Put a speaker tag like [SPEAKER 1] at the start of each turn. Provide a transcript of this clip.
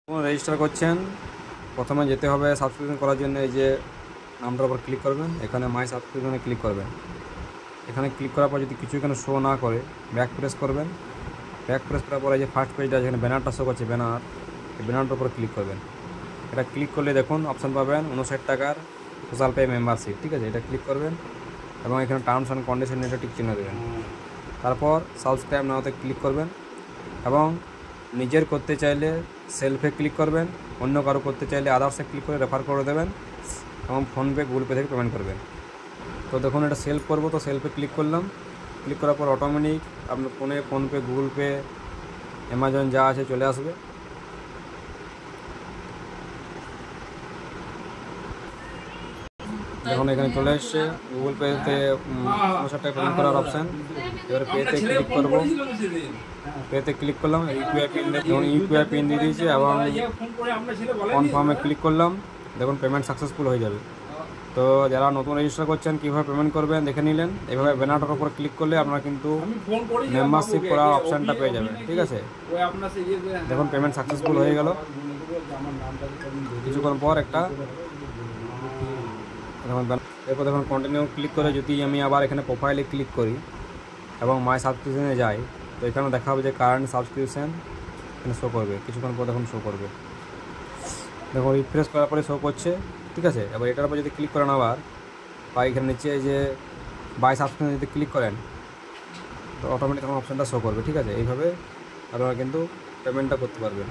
[SPEAKER 1] Register করছেন, প্রথমে যেতে হবে সাবস্ক্রিপশন করার জন্য এই যে নামটার উপর ক্লিক করবেন, এখানে মাই সাবস্ক্রিপশনে ক্লিক করবেন। এখানে ক্লিক করার পর যদি কিছু এখানে শো না করে ব্যাক প্রেস করবেন। ব্যাক প্রেস করার পরে যে ফার্স্ট পেজটা যেখানে ব্যানারটা শো করছে ব্যানার, এই ব্যানারটার উপর ক্লিক করবেন। এটা ক্লিক করলে দেখুন অপশান পাবেন 59 টাকার সোশ্যাল পে মেম্বারশিপ, ঠিক আছে। এটা ক্লিক করবেন এবং এখানে টার্মস অ্যান্ড কন্ডিশন এটা টিক চিহ্ন দেবেন। তারপর সাবস্ক্রাইব নাওতে ক্লিক করবেন এবং নিজের করতে চাইলে সেলফে ক্লিক করবেন, অন্য কারো করতে চাইলে আদার্সে ক্লিক করে রেফার করে দেবেন এবং ফোনপে গুগল পে থেকে পেমেন্ট করবেন। তো দেখুন এটা সেলফ করবো, তো সেলফে ক্লিক করলাম। ক্লিক করার পর অটোমেটিক আপনার ফোনে ফোনপে গুগল পে অ্যামাজন যা আছে চলে আসবে। দেখুন এখানে চলে এসছে গুগল পেতে 59 টাকা পেমেন্ট করার অপশান। এবারে পেতে ক্লিক করবো, পেতে ক্লিক করলাম, ইউপিআই পিন দেখুন ইউপিআই পিন দিয়ে দিয়েছি এবং কনফার্মে ক্লিক করলাম। দেখুন পেমেন্ট সাকসেসফুল হয়ে যাবে। তো যারা নতুন রেজিস্টার করছেন কীভাবে পেমেন্ট করবেন দেখে নিলেন। এভাবে ব্যানারটার উপর ক্লিক করলে আপনারা কিন্তু মেম্বারশিপ করার অপশানটা পেয়ে যাবেন, ঠিক আছে। দেখুন পেমেন্ট সাকসেসফুল হয়ে গেল। কিছুক্ষণ পর একটা এরপর দেখুন কন্টিনিউ ক্লিক করে যদি আমি আবার এখানে প্রোফাইলে ক্লিক করি এবং মাই সাবস্ক্রিপশনে যাই, তো এখানে দেখা হবে যে কারেন্ট সাবস্ক্রিপশন এখানে শো করবে। কিছুক্ষণ পর দেখুন শো করবে, দেখুন রিফ্রেশ করার পরে শো করছে, ঠিক আছে। এবার এটার উপর যদি ক্লিক করেন আবার বা এখানে নিচে যে বাই সাবস্ক্রিপশন যদি ক্লিক করেন তো অটোমেটিক তখন অপশানটা শো করবে, ঠিক আছে। এইভাবে আপনারা কিন্তু পেমেন্টটা করতে পারবেন।